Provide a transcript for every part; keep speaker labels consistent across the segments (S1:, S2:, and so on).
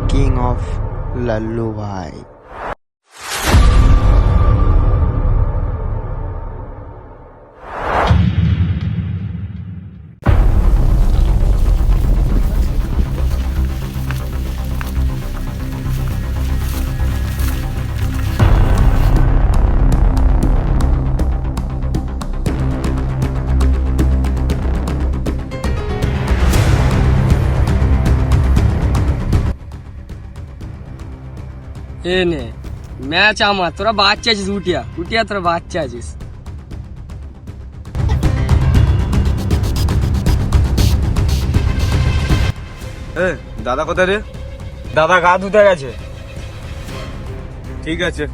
S1: King of Lallu Bhai.
S2: এ নে match আমার, তোরা বাচ্চা আছিস। উটিয়া উটিয়া তোরা বাচ্চা আছিস।
S3: দাদা কোথায় রে?
S4: দাদা গা ধুতে গেছে।
S3: ঠিক আছে।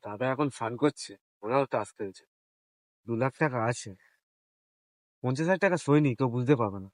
S4: দাদা এখন ফান করছে, ওরাও টাস খেলছে। 2 লাখ টাকা আছে, 50,000 টাকা সই নি, কেউ বুঝতে পারবে না।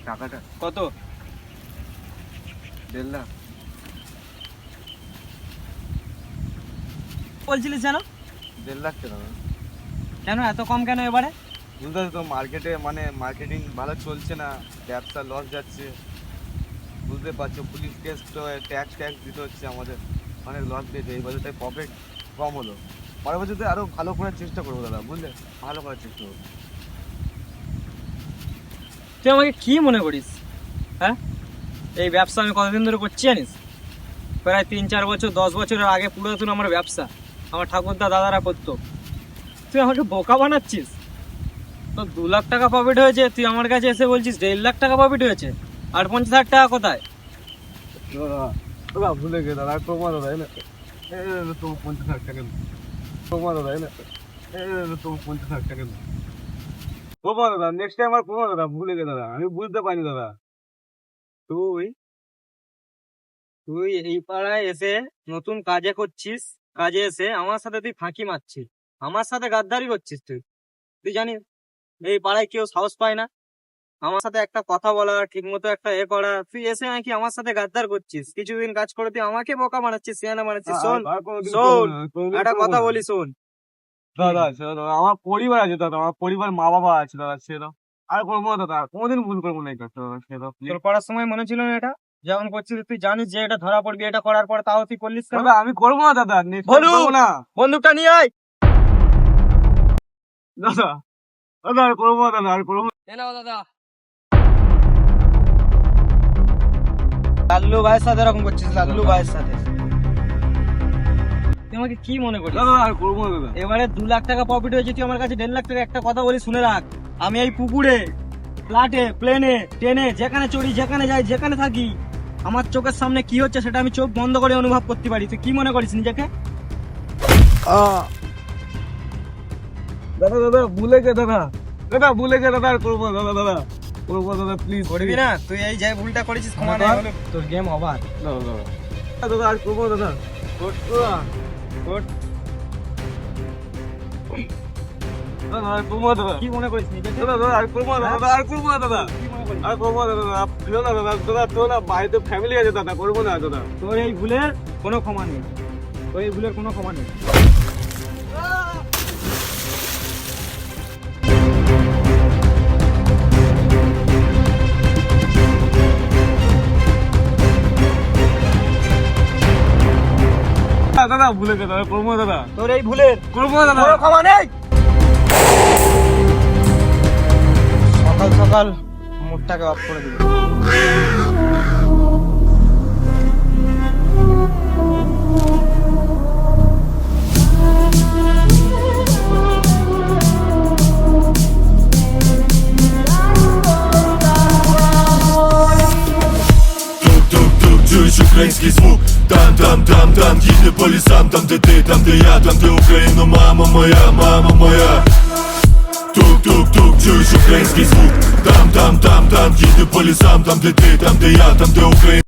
S4: টাকাটা
S2: কত?
S4: 1.5 লাখ।
S2: বলছিলিস যেন
S3: 1.5 লাখ টাকা।
S2: কেন এত কম কেন এবারে?
S3: বুঝতে তো মার্কেটে মানে মার্কেটিং ভালো চলছে না, ব্যবসা লস যাচ্ছে, বুঝতে পারছো। পুলিশ কেস তো ট্যাক্স দিতে হচ্ছে আমাদের, অনেক লস দিয়েছে এই বছর, তাই প্রফিট কম হলো। পরের বছর আরো ভালো করার চেষ্টা করবো দাদা, বুঝলে, ভালো করার চেষ্টা করবো।
S2: তুই আমাকে কি মনে করিস? হ্যাঁ, এই ব্যবসা আমি কতদিন ধরে করছি জানিস? প্রায় 3-4 বছর, 10 বছরের আগে পুরাতন আমার ব্যবসা, আমার ঠাকুরদা দাদারা করতো। তুই আমাকে বোকা বানাচ্ছিস? তো 2 লাখ টাকা প্রফিট হয়েছে, তুই আমার কাছে এসে বলছিস 1.5 লাখ টাকা প্রফিট হয়েছে, আর 50,000 টাকা কোথায়?
S4: দাদা ভুলে গে দাদা, তোমার দাদা না, তোমার 50,000 টাকা তোমার দাদা না, তোমার 50,000 টাকা তোমার দাদা। নেক্সট টাইম আর তোমার দাদা ভুলে গে দাদা, আমি বুঝতে পারিনি দাদা।
S2: তুই তুই এই পাড়ায় এসে নতুন কাজে করছিস, কাজে এসে আমার সাথে তুই ফাঁকি মারছিস, আমার সাথে গাদ্দারি করছিস। তুই তুই জানিস এই পাড়ায় কেউ সাহস পায় না আমার সাথে একটা কথা বলা, ঠিক মতো একটা করা। তুই এসে নাকি আমার সাথে গাদ্দার করছিস, কিছুদিন কাজ করে তুই আমাকে বোকা বানাচ্ছিস, সিয়ানা বানাচ্ছিস। শোন শোন, একটা কথা বলি শোন
S4: দাদা, আমার পরিবার আছে দাদা, আমার পরিবার, মা বাবা আছে দাদা, সে দাও। আর করবো না দাদা, কোনোদিন ভুল করবো না এই কাজটা দাদা, সে দাও।
S2: তোর করার সময় মনে ছিল না এটা যেমন করছিস? তুই জানিস যে এটা ধরা পড়বি, এটা করার পর তাও তুই করলিস কেন?
S4: দাদা আমি করবো না দাদা, next time
S2: বলু!
S4: করবো না
S2: বন্দুকটা নিয়ে আয়।
S4: দাদা। দাদা আর করবো না দাদা, আর করবো না।
S2: নাও দাদা। লাল্লু ভাইয়ের সাথে এরকম করছিস? লাল্লু ভাইয়ের সাথে তুই আমাকে কি মনে করিস?
S4: দাদা আর করবো না দাদা।
S2: এবারে 2 লাখ টাকা প্রফিট হয়েছে, তুই আমার কাছে 1.5 লাখ টাকা। একটা কথা বলি শুনে রাখ, আমি এই পুকুরে, ফ্ল্যাটে, প্লেনে, ট্রেনে, যেখানে চড়ি, যেখানে যাই, যেখানে থাকি, আমার চোখের সামনে কি হচ্ছে সেটা আমি চোখ বন্ধ করে অনুভব করতে পারি। তুই কি মনে করিস নিজেকে?
S4: দাদা দাদা ভুলে গে দাদা, দাদা ভুলে গে দাদা, আর করবো না দাদা, দাদা করবো না দাদা, প্লিজ
S2: করবি না? তুই এই যে ভুলটা করেছিস, ক্ষমা নেই হলে তোর গেম ওভার।
S4: দাদা দাদা দাদা আর করবো না দাদা। দাদা আর করবো না দাদা।
S2: কি মনে করিস নিজেকে?
S4: দাদা দাদা আর করবো না দাদা, আর করবো না দাদা,
S2: কি মনে করিস?
S4: আর করবো না দাদা। দাদা দাদা দাদা তোর না বাড়িতে ফ্যামিলি আছে দাদা, করবো না দাদা।
S2: তোর এই ভুলের কোনো ক্ষমা নেই, তোর এই ভুলের কোনো ক্ষমা নেই।
S4: দাদা ভুলে গেছে দাদা, করবো না দাদা,
S2: তোর এই ভুলের
S4: করবো না দাদা।
S2: কোনো ক্ষমা নেই। সকাল সকাল মুডটাকে অফ করে দিল।
S5: Тук-тук-тук, чуешь украинский звук? Там, едет по лесам, там ты, там ты я, там ты Украина, мама моя. Тук-тук-тук, чуешь украинский звук? Там, едет по лесам, там ты я, там ты Украина.